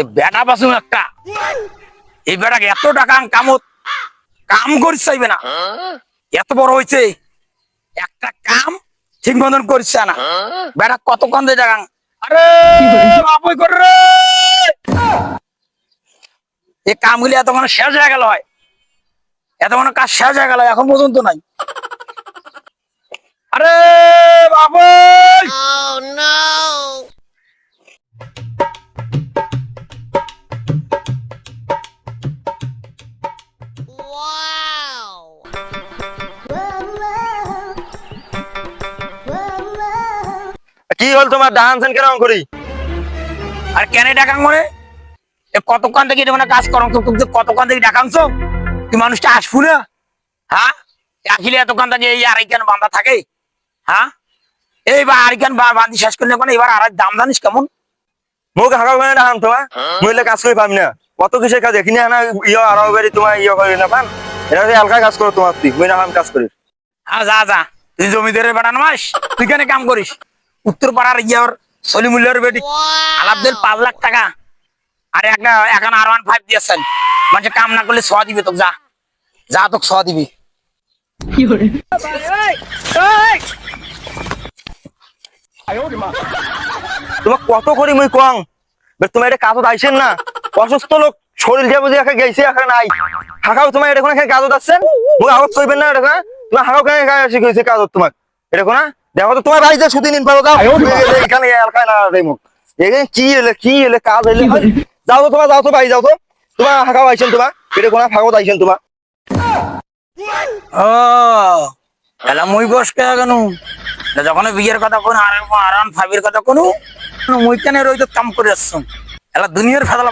এই বেটা বাসুম একটা, এই বেটাকে এত টাকা কামত কাম করিস চাইবে না, এত বড় হয়েছে একটা কাম ঠিক মতন করিস না। বেটা কতক্ষণ দিয়ে টাকা, আরে বাবুই করে রে, এই কামগুলি এতক্ষণ শেষ হয়ে গেল, হয় এতক্ষণ কাজ শেষ হয়ে গেল, এখন পর্যন্ত নাই। আরে বাবু কি হল তোমার ডান্স কেন করি? আর কেন ডাকাং মনে কতক্ষণ থেকে এটা মানে কাজ করো, তুমি কতক্ষণ থেকে ডাকাংছ, তুই মানুষটা আসবো না? হ্যাঁ আসলে এতক্ষণ থেকে এই আড়াই কেন বান্ধা থাকে? হ্যাঁ এইবার আড়াই কেন বান্ধি শেষ করলে কোন এবার আর দাম জানিস কেমন? মোক হাঁকা করে ডাকাম তোমার মহিলা কাজ করে পাবি না, কত কিসের কাজ এখানে না ইয়ে আরো বাড়ি তোমার ইয়ে করে না পান, এটা হালকা কাজ করো তোমার, তুই মই না কাজ করিস। হ্যাঁ যা যা, তুই জমিদারের বেড়ানো মাস, তুই কেন কাম করিস? উত্তর পাড়ার ইয়ার সলিমুল্লার বেটি আলাপ দিল 5 লাখ টাকা, আর একটা এখন R15 দিয়েছেন, মানে কাম না করলে ছ দিবি তোকে, যা যা তোকে ছ দিবি। তোমার কত করি মুই কং, তোমার এটা কাজত আইসেন না, অসুস্থ লোক শরীর দিয়ে বুঝে একা গেছে একা নাই, হাঁকাও তোমার এটা কোনো কাজত আসছেন, মুই আগত কইবেন না এটা তোমার হাঁকাও কেন শিখেছে কাজত তোমার এটা কোনা, দেখো তো তোমার বাড়িতে ছুটি নিন পারো, যাও এখানে এলাকায় না রে মুখ, এখানে কি এলে কাজ হইলে যাও তো তোমার, যাও তো বাড়ি যাও তো, তোমার হাঁকাও আইসেন তোমার এটা কোনা ফাঁকত আইসেন তোমার। ও এলা মুই বস কে কেন যখন বিয়ের কথা কোন R15 কথা কোন মুই কেন রইতো কাম করে আসছ, এলা দুনিয়ার ফেদলা